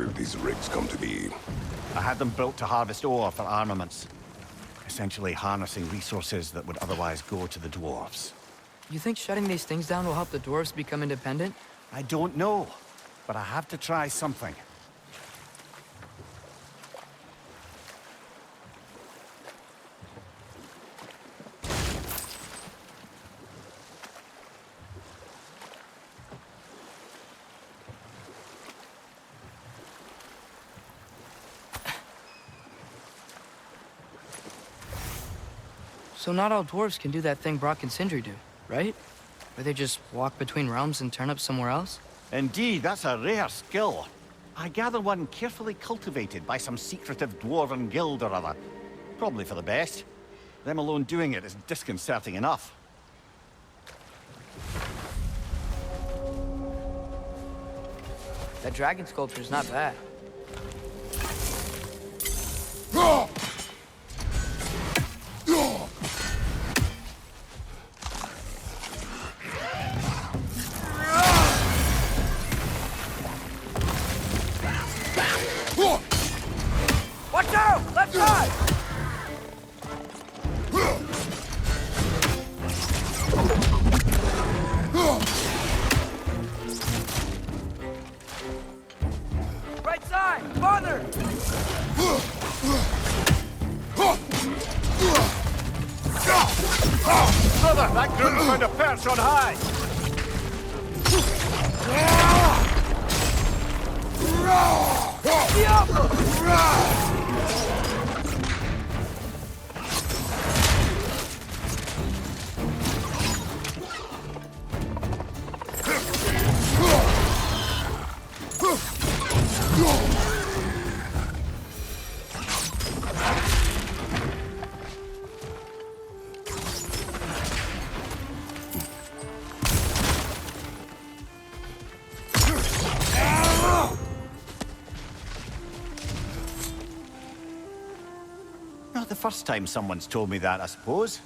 did these rigs come to be? I had them built to harvest ore for armaments. Essentially harnessing resources that would otherwise go to the dwarves. You think shutting these things down will help the dwarves become independent? I don't know, but I have to try something. So not all dwarves can do that thing Brock and Sindri do, right? Where they just walk between realms and turn up somewhere else? Indeed, that's a rare skill. I gather one carefully cultivated by some secretive dwarven guild or other. Probably for the best. Them alone doing it is disconcerting enough. That dragon sculpture's not bad. Watch out! Left side! Right side! Farther! Brother, that group's found a perch on high! Not the first time someone's told me that, I suppose.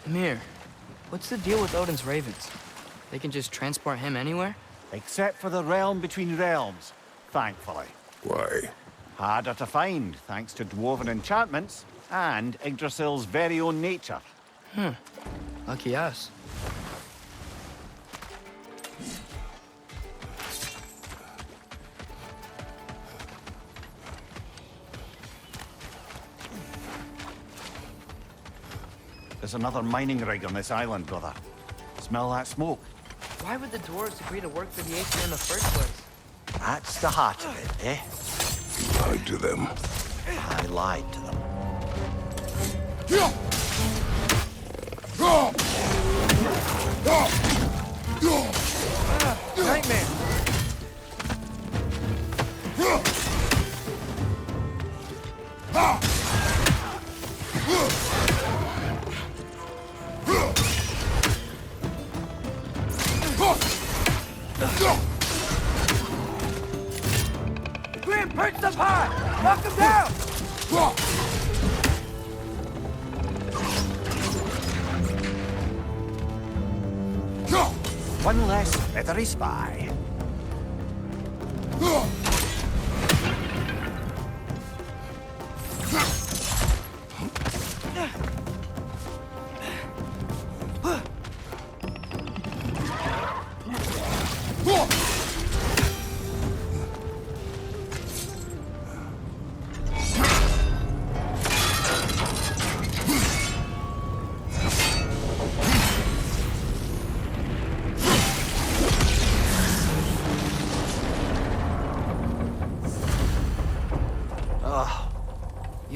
Mir, what's the deal with Odin's ravens? They can just transport him anywhere? Except for the realm between realms, thankfully. Why? Harder to find, thanks to dwarven enchantments and Yggdrasil's very own nature. Lucky us. There's another mining rig on this island, brother. Smell that smoke? Why would the dwarves agree to work for the Aesir in the first place? That's the heart of it, eh? You lied to them. I lied to them. Nightmare! Grim, perched up high! Knock him down! One less feathery spy.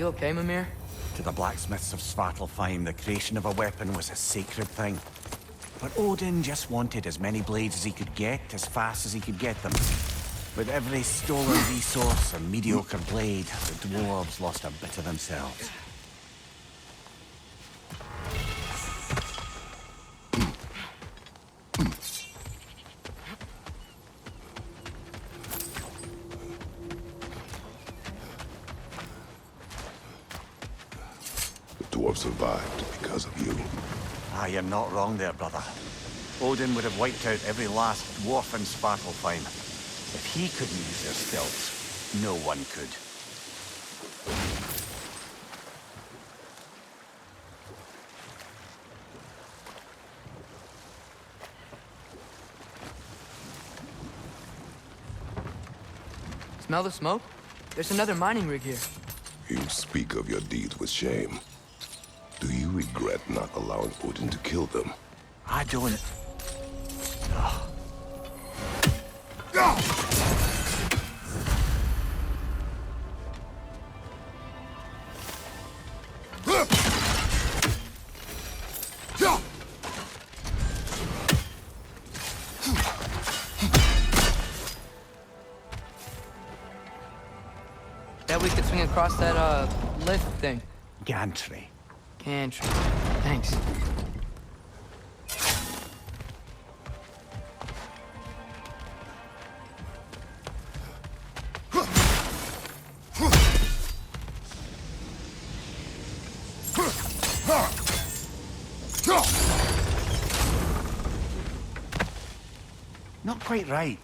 You okay, Mimir? To the blacksmiths of Svartalfheim, the creation of a weapon was a sacred thing. But Odin just wanted as many blades as he could get, as fast as he could get them. With every stolen resource and mediocre blade, the dwarves lost a bit of themselves. The dwarves survived because of you. Ah, you're not wrong there, brother. Odin would have wiped out every last dwarf in Svartalfheim. If he couldn't use their skills, no one could. Smell the smoke? There's another mining rig here. You speak of your deeds with shame. Do you regret not allowing Odin to kill them? I don't... Bet we could swing across that, lift thing. Gantry. Gantry. Thanks. Not quite right.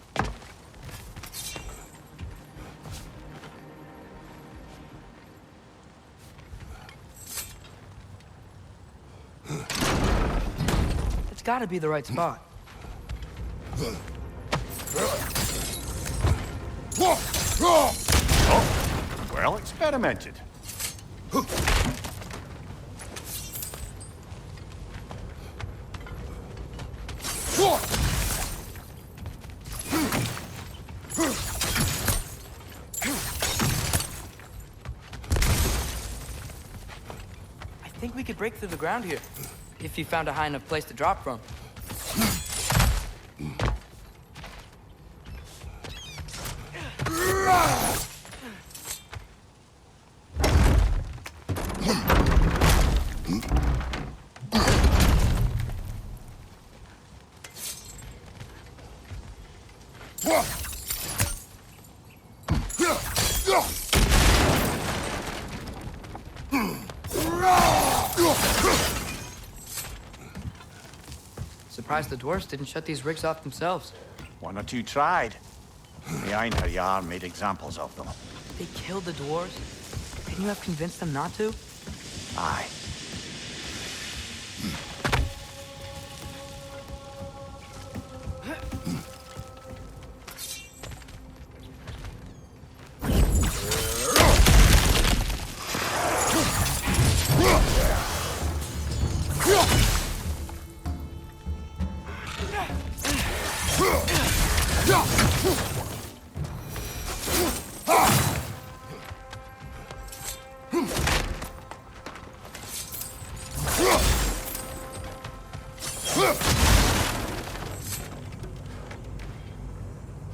It's gotta be the right spot. Oh, well experimented. I think we could break through the ground here, if you found a high enough place to drop from. Surprised the dwarves didn't shut these rigs off themselves. One or two tried. The Einherjar made examples of them. They killed the dwarves? Couldn't you have convinced them not to? Aye.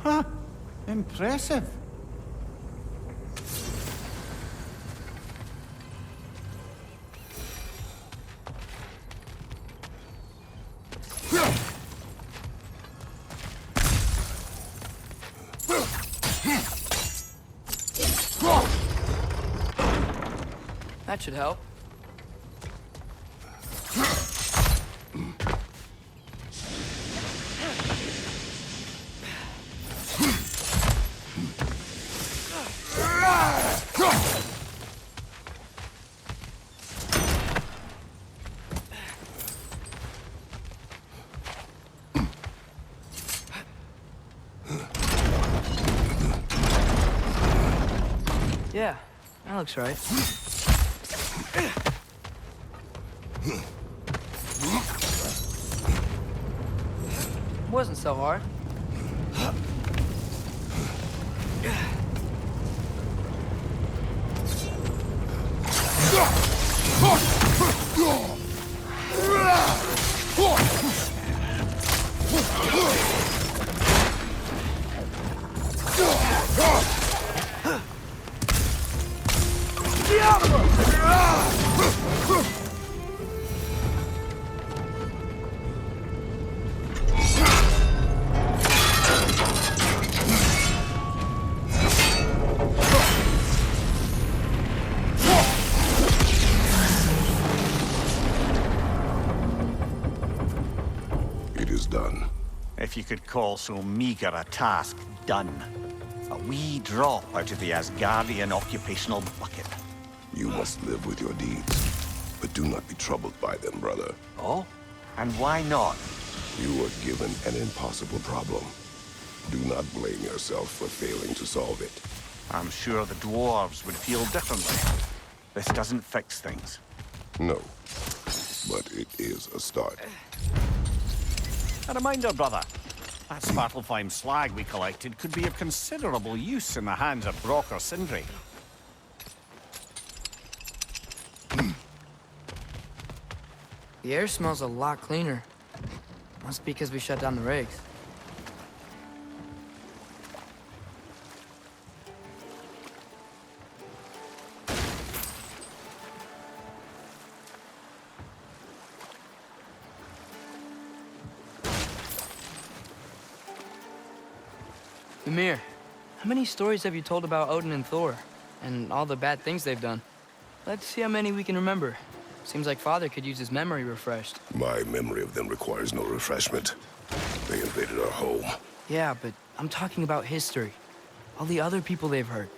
Huh. Impressive. That should help. Yeah, that looks right. Wasn't so hard. It is done. If you could call so meager a task done. A wee drop out of the Asgardian occupational bucket. You must live with your deeds, but do not be troubled by them, brother. Oh? And why not? You were given an impossible problem. Do not blame yourself for failing to solve it. I'm sure the dwarves would feel differently. This doesn't fix things. No, but it is a start. A reminder, brother. That Svartalfheim slag we collected could be of considerable use in the hands of Brock or Sindri. The air smells a lot cleaner. Must be because we shut down the rigs. Ymir, how many stories have you told about Odin and Thor? And all the bad things they've done? Let's see how many we can remember. Seems like Father could use his memory refreshed. My memory of them requires no refreshment. They invaded our home. Yeah, but I'm talking about history. All the other people they've hurt.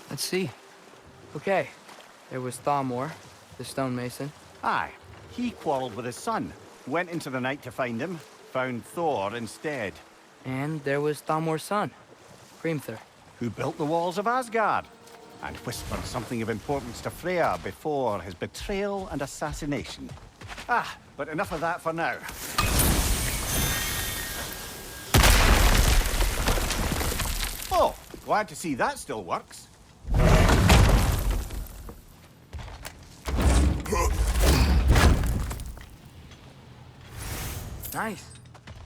Let's see. Okay, there was Thamor, the stonemason. Aye, he quarreled with his son. Went into the night to find him. Found Thor instead. And there was Thamor's son, Grimthur. Who built the walls of Asgard. And whispered something of importance to Freya before his betrayal and assassination. Ah, but enough of that for now. Oh, glad to see that still works. Nice,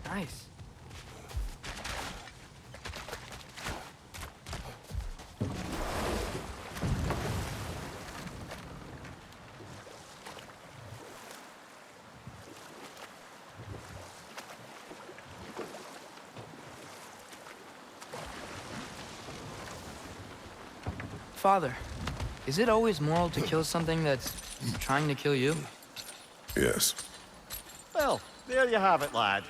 nice. Father, is it always moral to kill something that's trying to kill you? Yes. Well, there you have it, lad.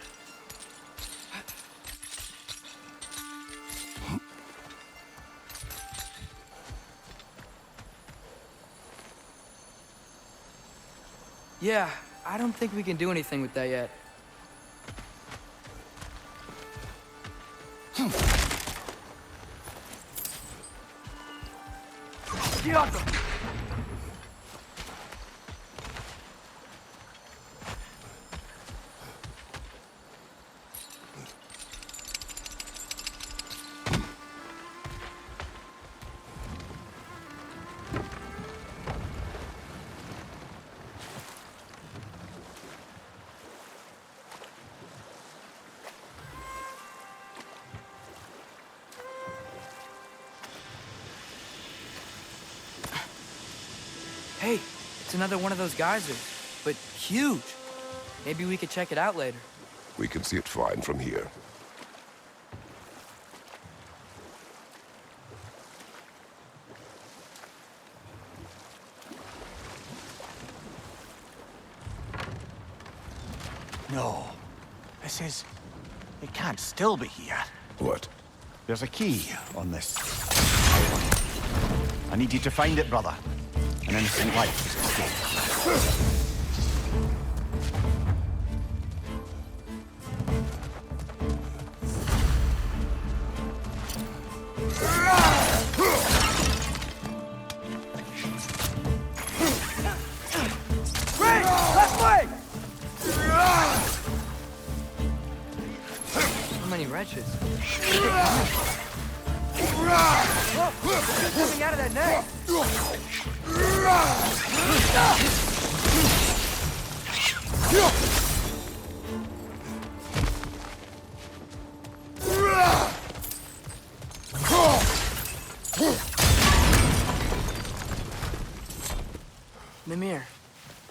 Yeah, I don't think we can do anything with that yet. Diablo! Hey, it's another one of those geysers, but huge. Maybe we could check it out later. We can see it fine from here. No. This is... It can't still be here. What? There's a key on this. I need you to find it, brother. An innocent life is at stake. Great! Left leg! So many wretches. Whoa! What's coming out of that neck? Mimir,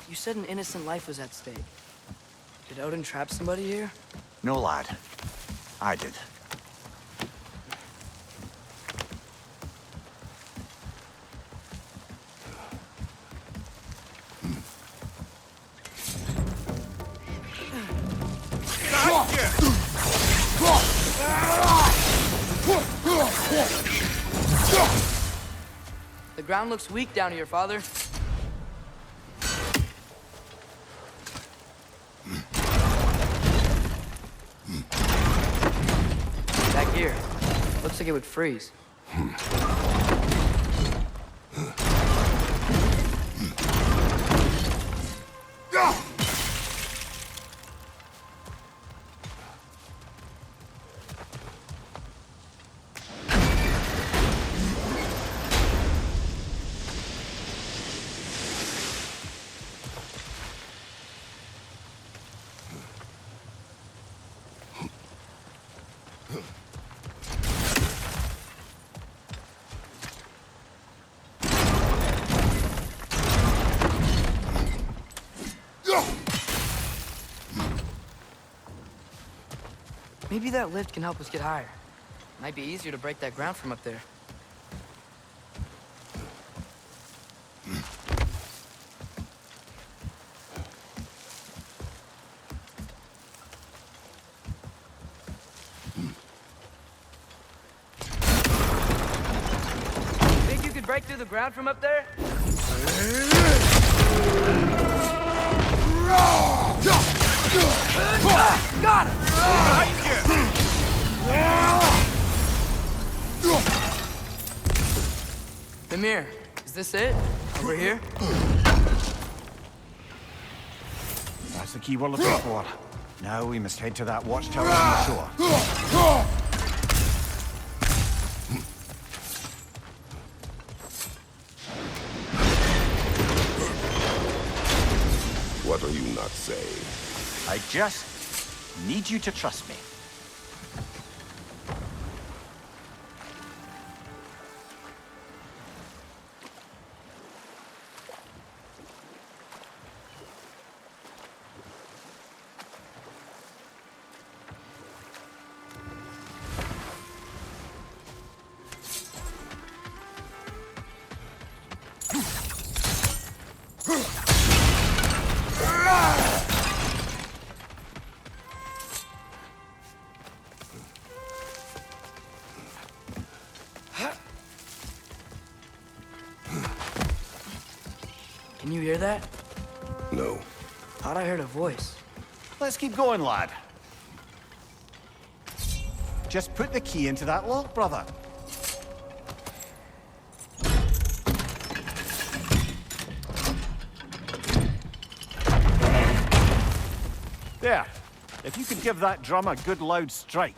you said an innocent life was at stake. Did Odin trap somebody here? No, lad. I did. ground looks weak down here, Father. Back here. Looks like it would freeze. Maybe that lift can help us get higher. Might be easier to break that ground from up there. Think you could break through the ground from up there? Got it! Mimir, is this it? Over here? That's the key we're looking for. Now we must head to that watchtower on the shore. What are you not saying? I just need you to trust me. Can you hear that? No. Thought I heard a voice. Let's keep going, lad. Just put the key into that lock, brother. There. If you could give that drum a good loud strike.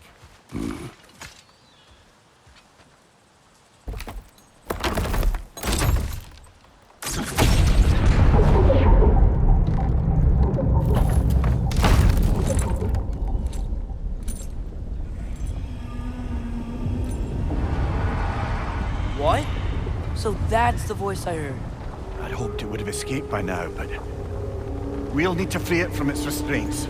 What? So that's the voice I heard. I'd hoped it would have escaped by now, but we'll need to free it from its restraints.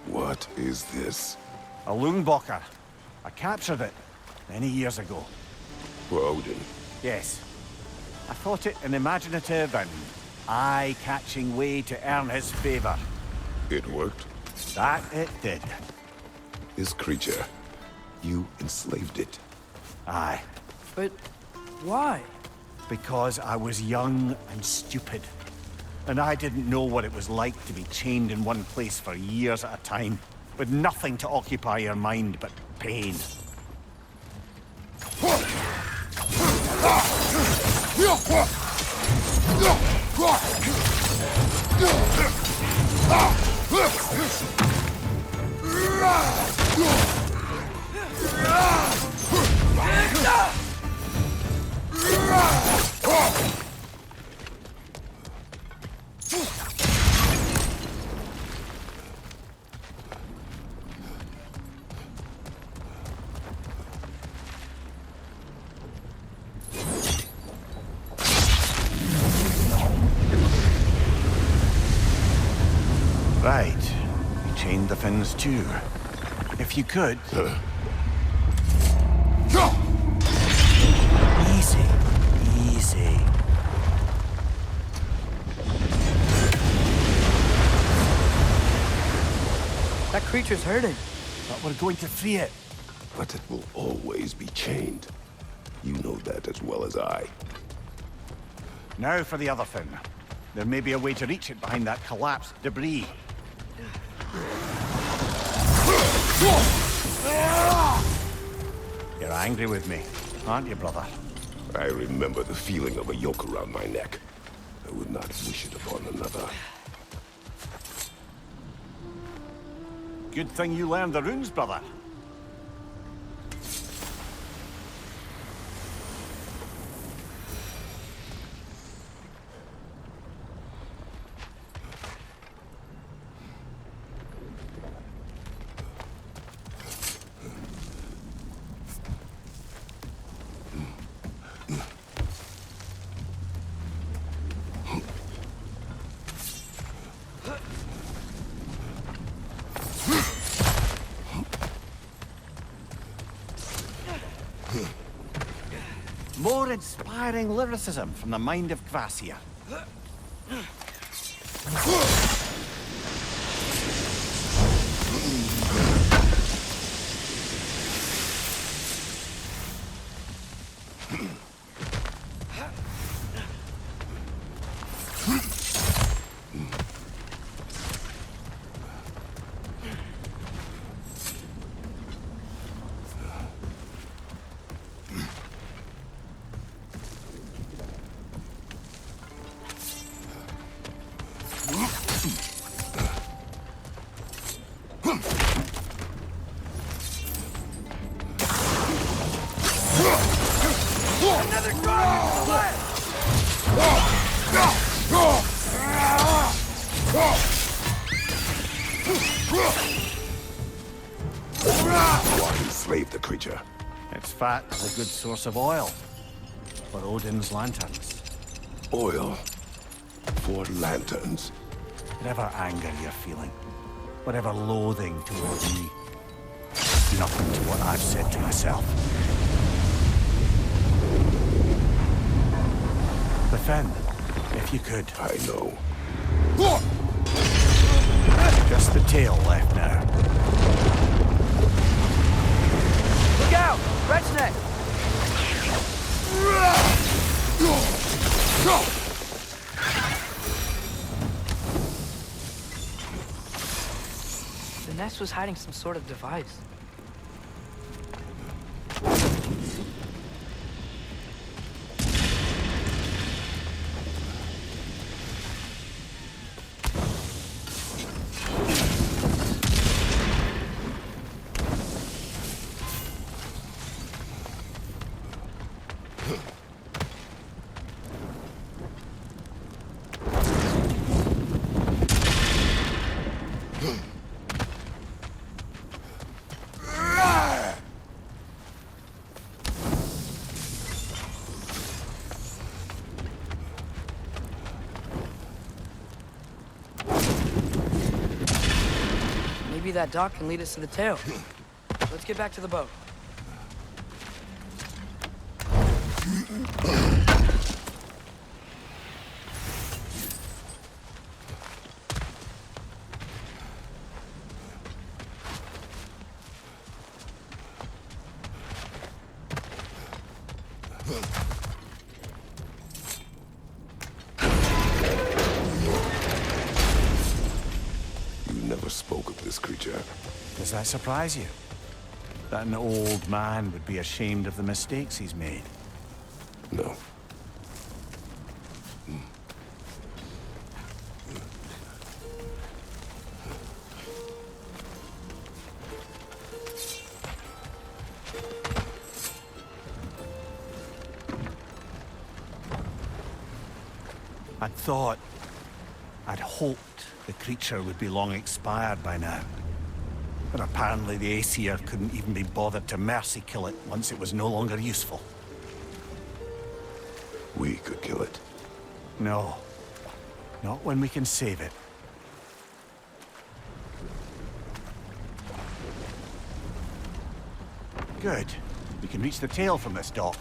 What is this? A Lungbocker. I captured it many years ago. For Odin. Yes. I thought it an imaginative and eye-catching way to earn his favor. It worked? That it did. This creature, you enslaved it. Aye. But why? Because I was young and stupid. And I didn't know what it was like to be chained in one place for years at a time, with nothing to occupy your mind but pain. Finns too. If you could... Easy. Easy. That creature's hurting. But we're going to free it. But it will always be chained. You know that as well as I. Now for the other fin. There may be a way to reach it behind that collapsed debris. You're angry with me, aren't you, brother? I remember the feeling of a yoke around my neck. I would not wish it upon another. Good thing you learned the runes, brother. More inspiring lyricism from the mind of Kvasir. Why enslave the creature? Its fat is a good source of oil for Odin's lanterns. Oil for lanterns. Whatever anger you're feeling, whatever loathing towards me, it's nothing to what I've said to myself. The Fen, if you could. I know. Just the tail left now. Look out! Red's neck! The nest was hiding some sort of device. Maybe that dock can lead us to the tail. Let's get back to the boat. Never spoke of this creature. Does that surprise you? That an old man would be ashamed of the mistakes he's made? No. I'd hoped the creature would be long expired by now. But apparently the Aesir couldn't even be bothered to mercy kill it once it was no longer useful. We could kill it. No. Not when we can save it. Good. We can reach the tail from this dock.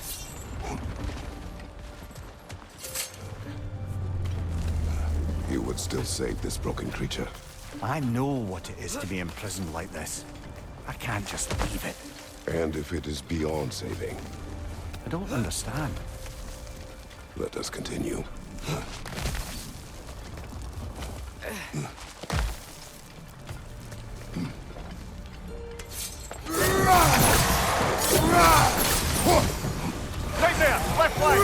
You would still save this broken creature. I know what it is to be imprisoned like this. I can't just leave it. And if it is beyond saving, I don't understand. let us continue. Right there! Left flank!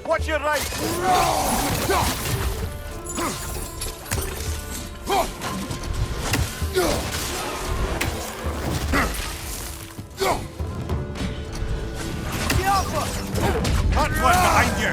Watch your right! Cut one behind you!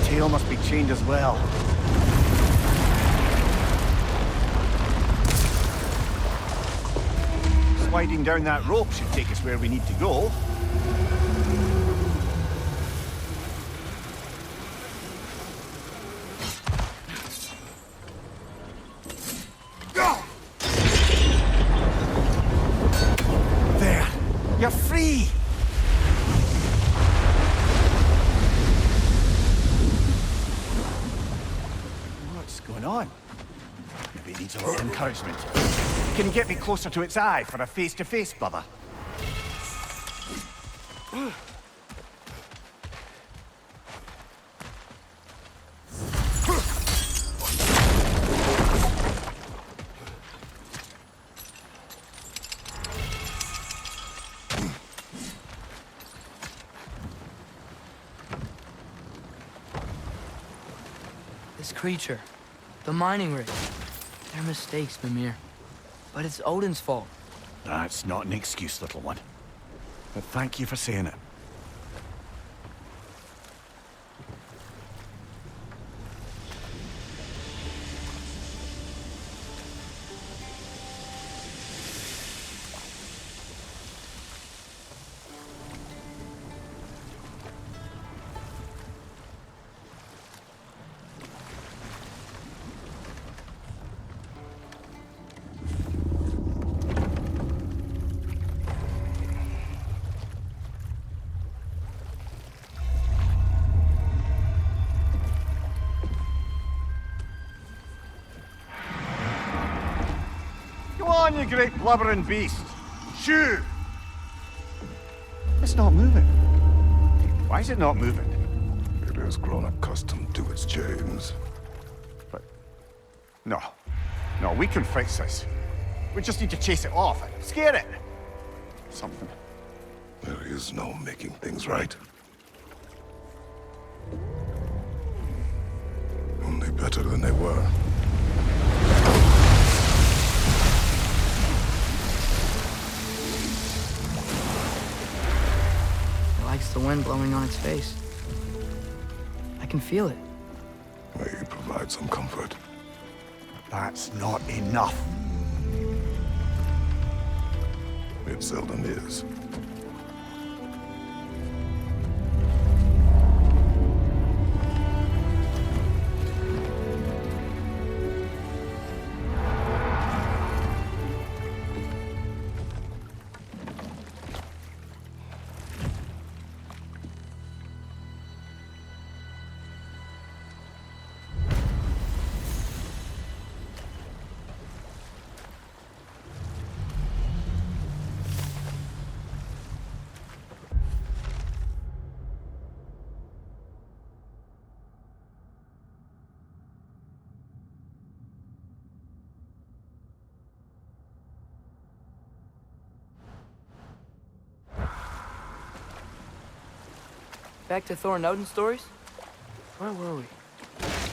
Tail must be chained as well. Sliding down that rope should take us where we need to go. There! You're free! What's going on? Maybe it needs a little encouragement. Can you get me closer to its eye for a face-to-face, brother? This creature, the mining rig. They're mistakes, Mimir. But it's Odin's fault. That's not an excuse, little one. But thank you for saying it. Come on, you great blubbering beast! Shoo! It's not moving. Why is it not moving? It has grown accustomed to its chains. But... No. No, we can fix this. We just need to chase it off and scare it. Something. There is no making things right. Only better than they were. It likes the wind blowing on its face. I can feel it. May you provide some comfort. That's not enough. It seldom is. back to Thor and Odin stories. Where were we?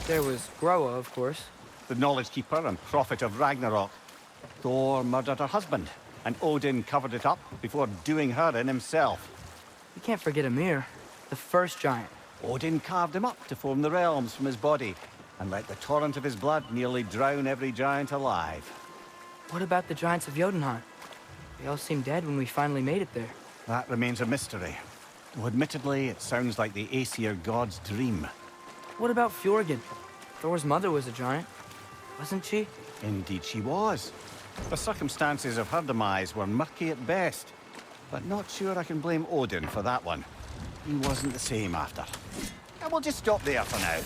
There was Groa, of course. The knowledge keeper and prophet of Ragnarok. Thor murdered her husband, and Odin covered it up before doing her in himself. We can't forget Ymir, the first giant. Odin carved him up to form the realms from his body, and let the torrent of his blood nearly drown every giant alive. What about the giants of Jotunheim? They all seemed dead when we finally made it there. That remains a mystery. Though admittedly, it sounds like the Aesir god's dream. What about Fjorgyn? Thor's mother was a giant, wasn't she? Indeed she was. The circumstances of her demise were murky at best, but not sure I can blame Odin for that one. He wasn't the same after. And we'll just stop there for now.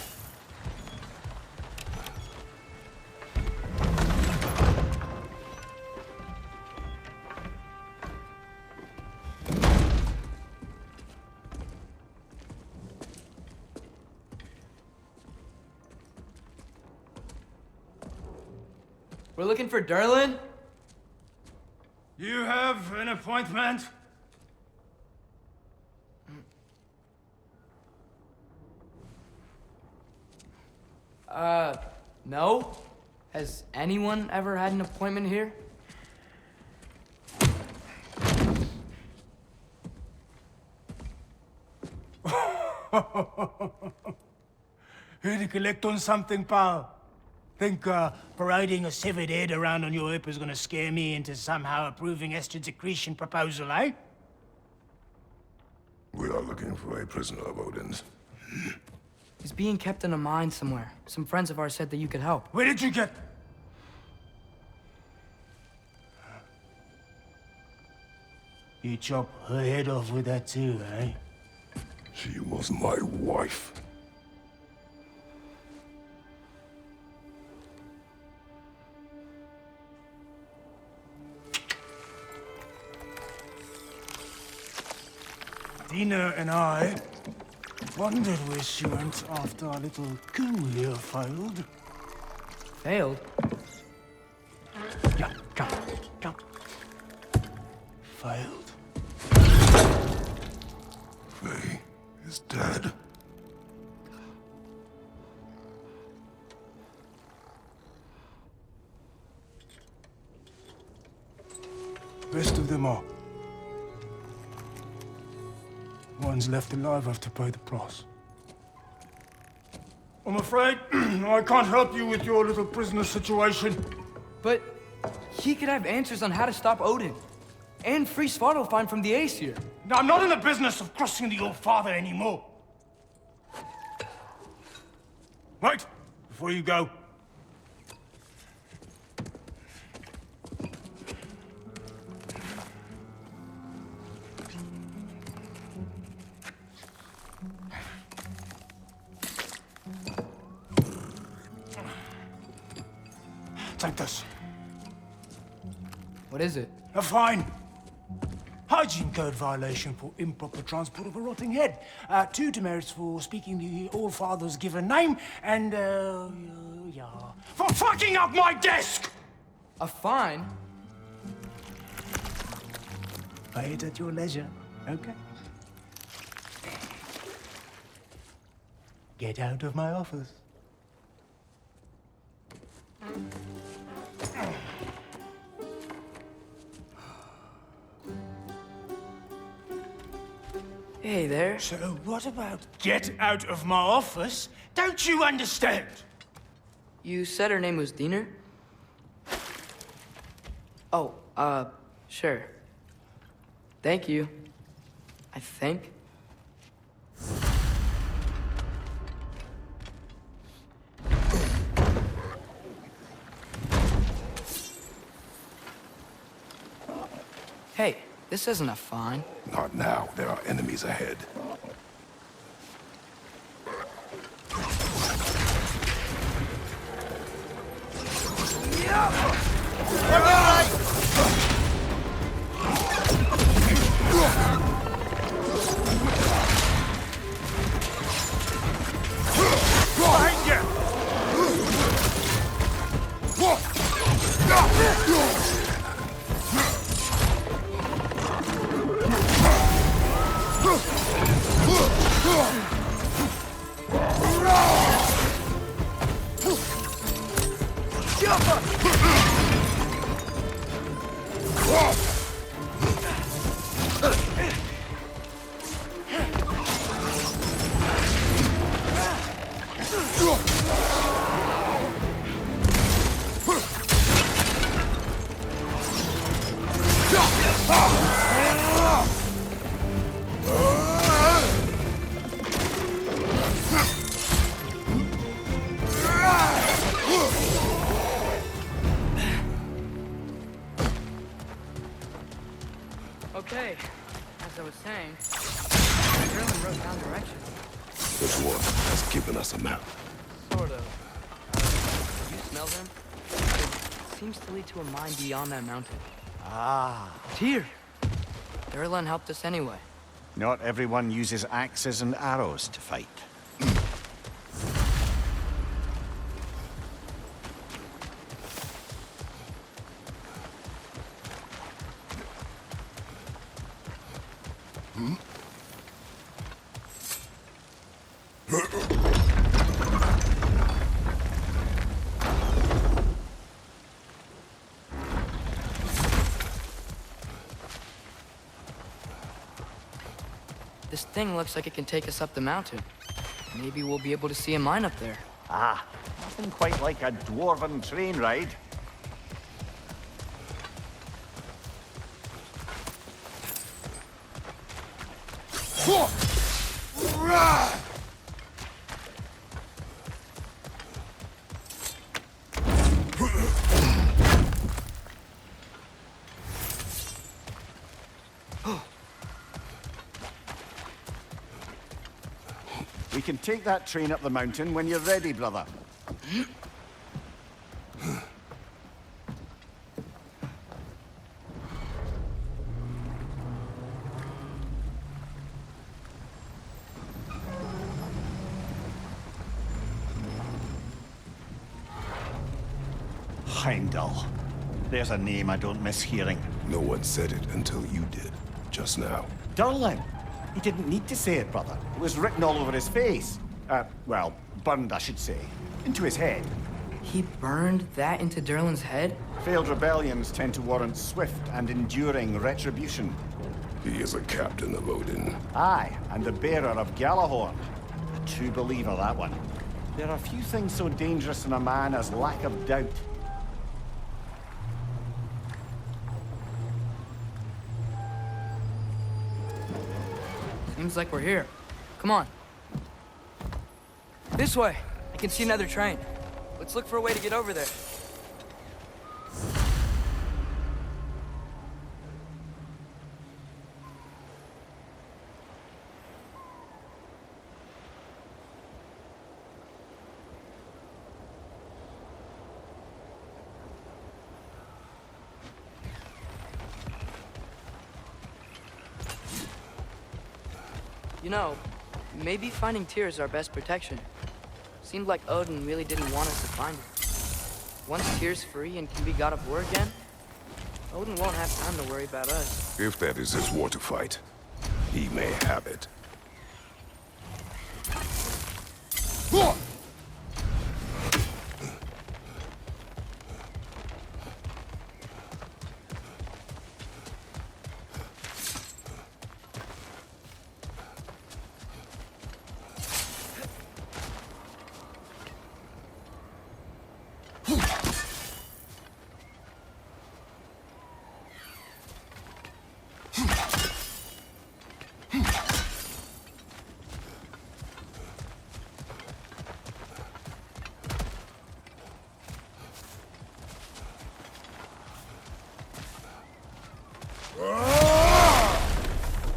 We're looking for Durlin? You have an appointment? No. Has anyone ever had an appointment here? Here to collect on something, pal? Think parading a severed head around on your hip is gonna scare me into somehow approving Estrid's accretion proposal, eh? We are looking for a prisoner of Odin's. He's being kept in a mine somewhere. Some friends of ours said that you could help. Where did you get... You chop her head off with that too, eh? She was my wife. Dina and I wondered where she went after our little coup here failed. Failed? Yeah, come. Failed. Faye is dead. Best of them all. One's left alive have to pay the price. I'm afraid I can't help you with your little prisoner situation. But he could have answers on how to stop Odin. And free Svartalfheim from the Aesir. Now, I'm not in the business of crossing the old father anymore. Wait, before you go. Take this. What is it? A fine. Hygiene code violation for improper transport of a rotting head. 2 demerits for speaking the All-Father's given name, and, yeah. For fucking up my desk! A fine? Pay it at your leisure, okay? Get out of my office. Hey there. So what about get out of my office? Don't you understand? You said her name was Diener? Oh, sure. Thank you. I think. Hey, this isn't a fine. Not now. There are enemies ahead. Okay, as I was saying, Merlin wrote down directions. The dwarf has given us a map. Sort of. You smell them? It seems to lead to a mine beyond that mountain. Ah, It's here. Merlin helped us anyway. not everyone uses axes and arrows to fight. This thing looks like it can take us up the mountain. Maybe we'll be able to see a mine up there. Ah, nothing quite like a dwarven train ride. We can take that train up the mountain when you're ready, brother. Heimdall. There's a name I don't miss hearing. No one said it until you did, just now. Durlin. He didn't need to say it, brother. It was written all over his face. Well, burned, I should say. Into his head. He burned that into Durlin's head? Failed rebellions tend to warrant swift and enduring retribution. He is a captain of Odin. Aye, and the bearer of Galahorn. A true believer, that one. There are few things so dangerous in a man as lack of doubt. Seems like we're here. Come on. This way. I can see another train. Let's look for a way to get over there. You know, maybe finding Tyr is our best protection. Seemed like Odin really didn't want us to find it. Once Tyr's free and can be god of war again, Odin won't have time to worry about us. If that is his war to fight, he may have it.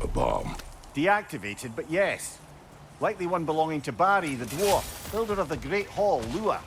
A bomb. Deactivated, but yes. Likely one belonging to Barry, the dwarf, builder of the Great Hall, Lua.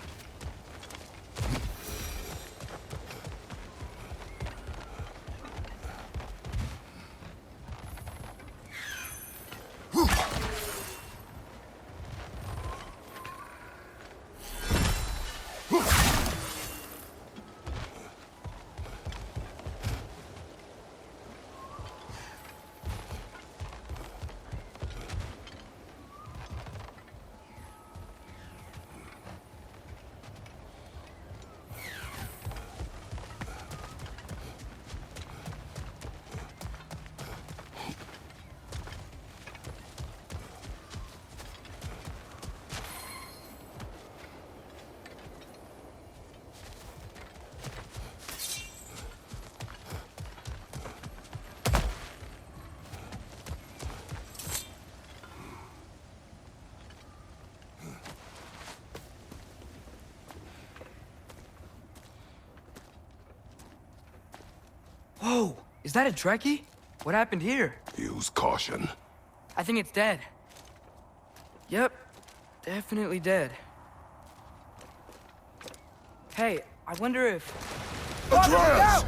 Whoa, is that a Trekkie? What happened here? Use caution. I think it's dead. Yep, definitely dead. Hey, I wonder if... Atreus!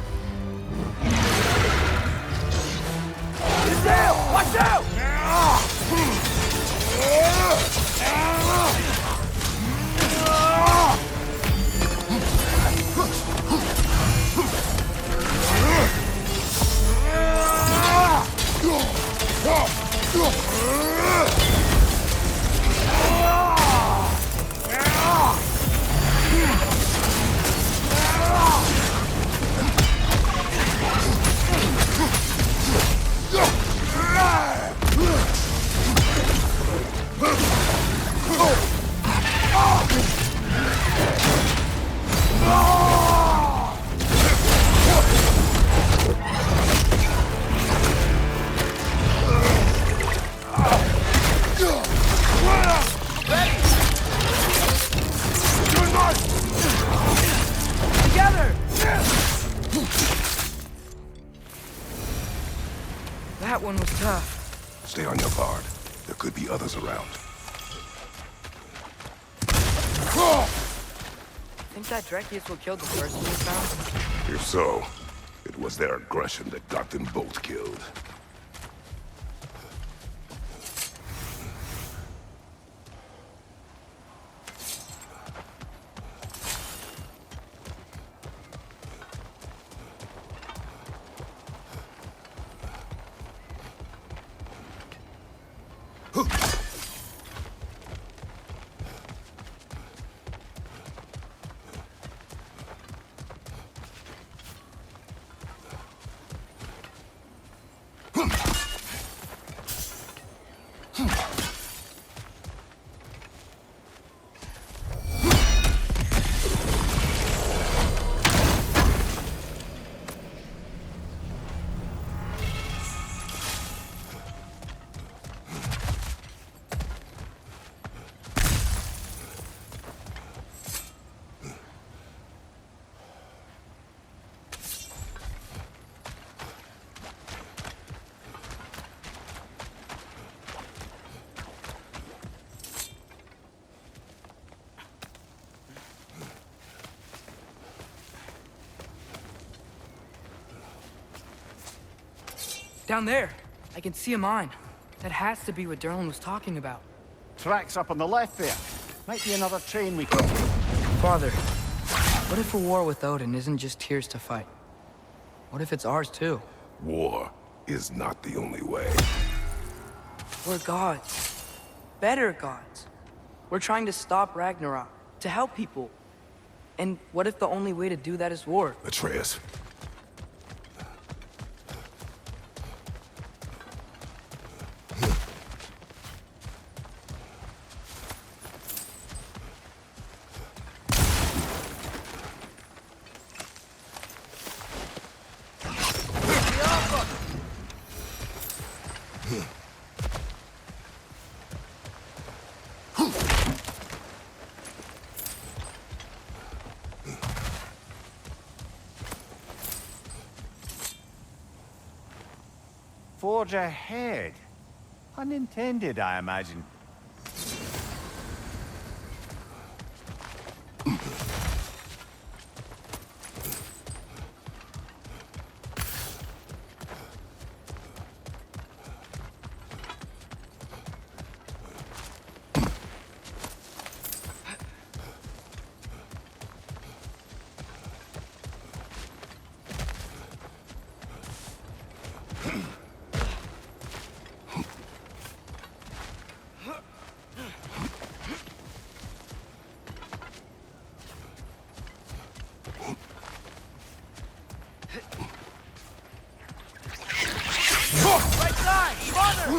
Get down! Watch out! Together! That one was tough. Stay on your guard. There could be others around. Think that Trekkie is what killed the first one we found? If so, it was their aggression that got them both killed. Down there, I can see a mine. That has to be what Derlin was talking about. Tracks up on the left there. Might be another train we can... Father, what if a war with Odin isn't just Tyr's to fight? What if it's ours too? War is not the only way. We're gods. Better gods. We're trying to stop Ragnarok, to help people. And what if the only way to do that is war? Atreus. Forge ahead. Unintended, I imagine. Right side! Father!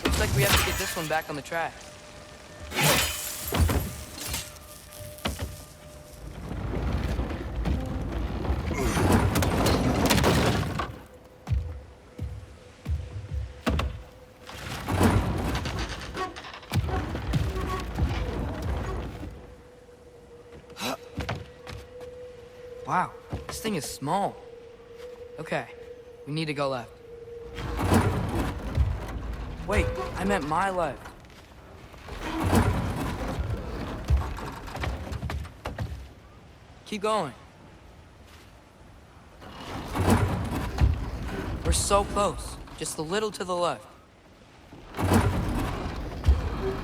Looks like we have to get this one back on the track. Wow, this thing is small. Okay, we need to go left. Wait, I meant my left. Keep going. We're so close. Just a little to the left.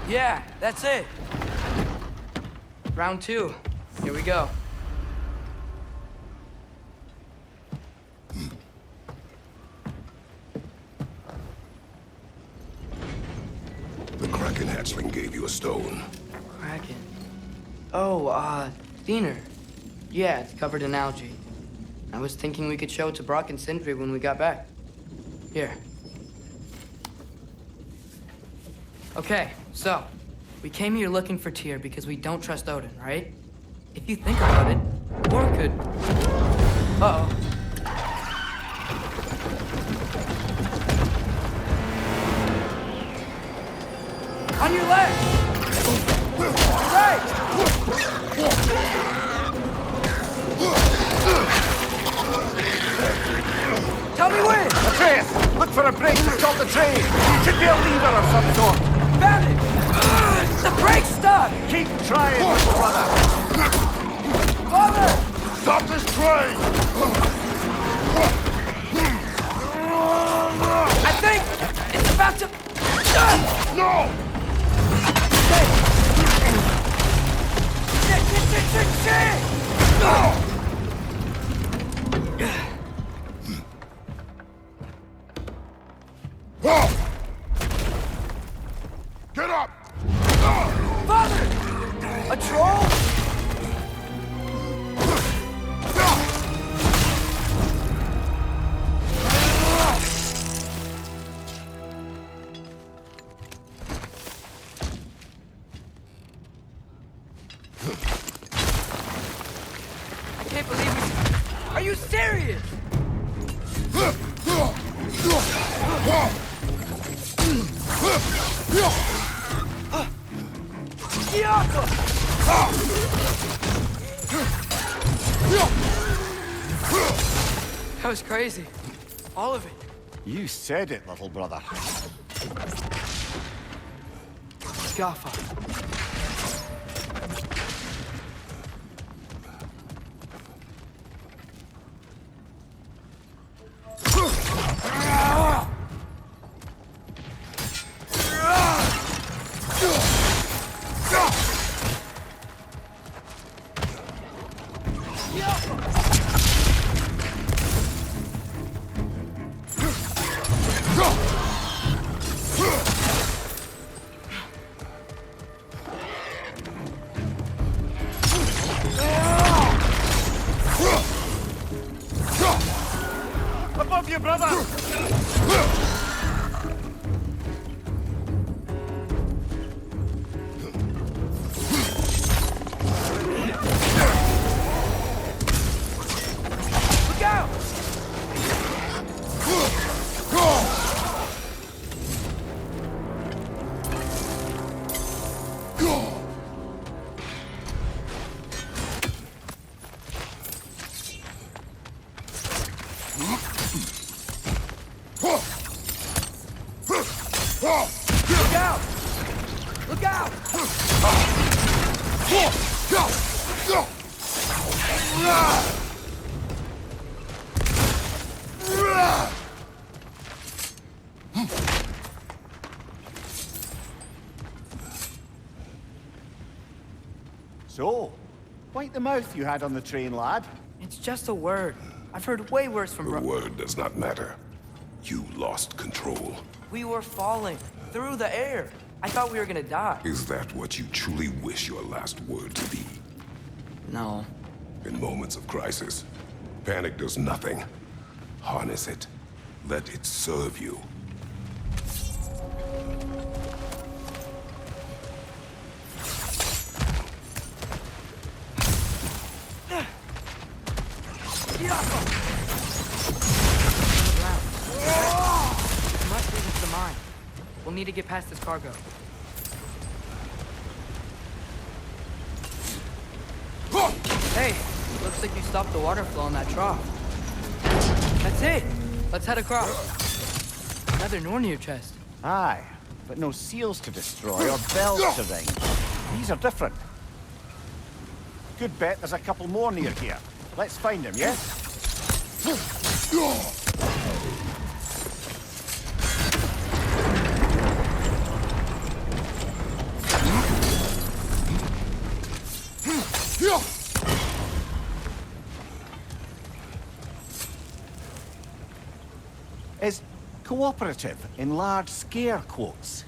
Yeah, that's it. Round 2. Here we go. The Kraken hatchling gave you a stone. Kraken. Oh, Diener. Yeah, it's covered in algae. I was thinking we could show it to Brock and Sindri when we got back. Here. Okay, so, we came here looking for Tyr because we don't trust Odin, right? If you think about it, War could... Uh-oh. On your left! Right! Tell me when! Atreus, look for a brake to stop the train. It should be a lever of some sort. Found it! The brake's stuck! Keep trying, brother. Father! Stop this train! I think it's about to... No! Shit! No! Get up! Father! A troll? I can't believe it. Are you serious? That was crazy. All of it. You said it, little brother. Gaffa. Above you, brother! Look out! Look out! Look out! So, wipe the mouth you had on the train, lad. It's just a word. I've heard way worse from The word does not matter. You lost control. We were falling through the air. I thought we were gonna die. Is that what you truly wish your last word to be? No. In moments of crisis, panic does nothing. Harness it. Let it serve you. Must lead us to mine. We'll need to get past this cargo. Hey, Looks like you stopped the water flow in that trough. That's it! Let's head across. Another Nornir chest. Aye, but no seals to destroy or bells to ring. These are different. Good bet there's a couple more near here. Let's find them, yeah? Is cooperative in large scare quotes.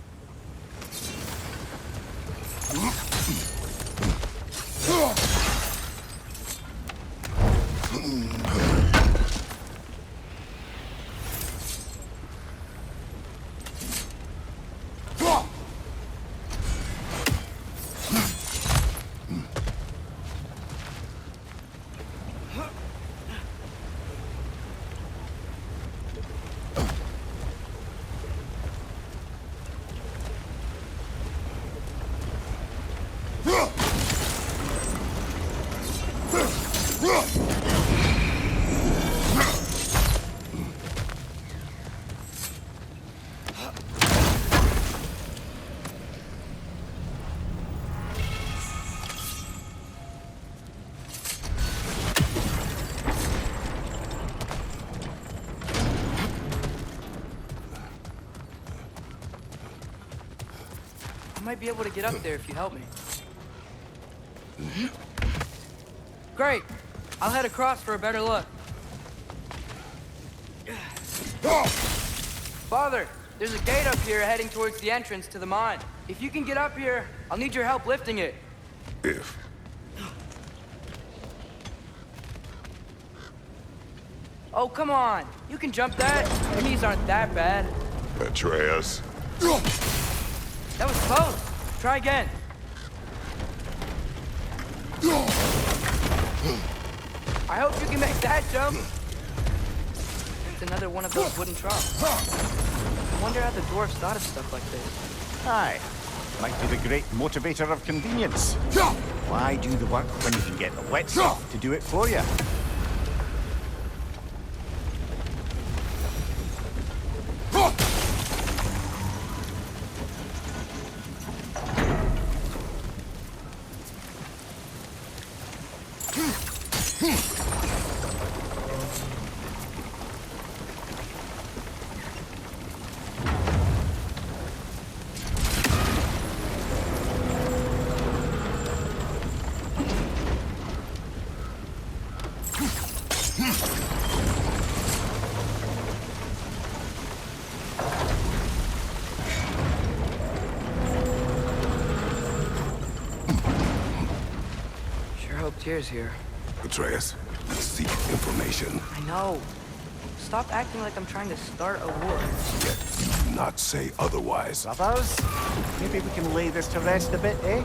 I might be able to get up there if you help me. Great! I'll head across for a better look. Father, there's a gate up here heading towards the entrance to the mine. If you can get up here, I'll need your help lifting it. If. Oh, come on. You can jump that. Your knees aren't that bad. Atreus. That was close. Try again. I hope you can make that jump. It's another one of those wooden troughs. I wonder how the dwarves thought of stuff like this. Aye, might be the great motivator of convenience. Why do the work when you can get the wet stuff to do it for you? Tears here. Atreus, seek information. I know. Stop acting like I'm trying to start a war. Yet you do not say otherwise. Brothers, maybe we can lay this to rest a bit, eh?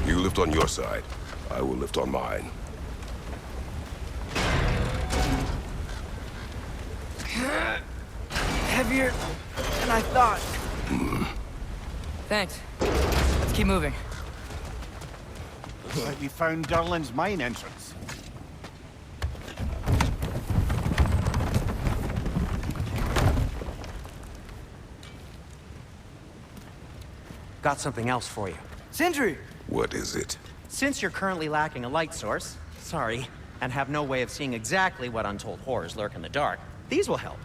You lift on your side. I will lift on mine. Heavier than I thought. Thanks. Let's keep moving. Looks like we found Durlin's mine entrance. Got something else for you. Sindri! What is it? Since you're currently lacking a light source, sorry, and have no way of seeing exactly what untold horrors lurk in the dark, these will help.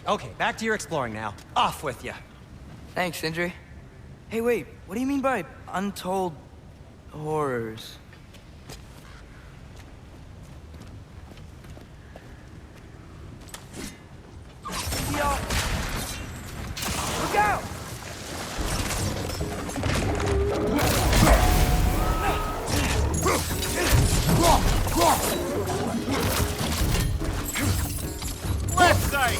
Okay, back to your exploring now. Off with you. Thanks, Sindri. Hey, wait. What do you mean by untold horrors? Yo! Look out! Left side!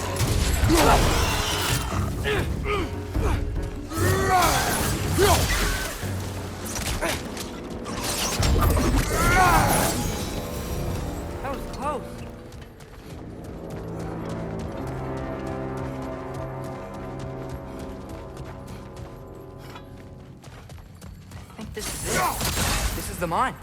This is the mine.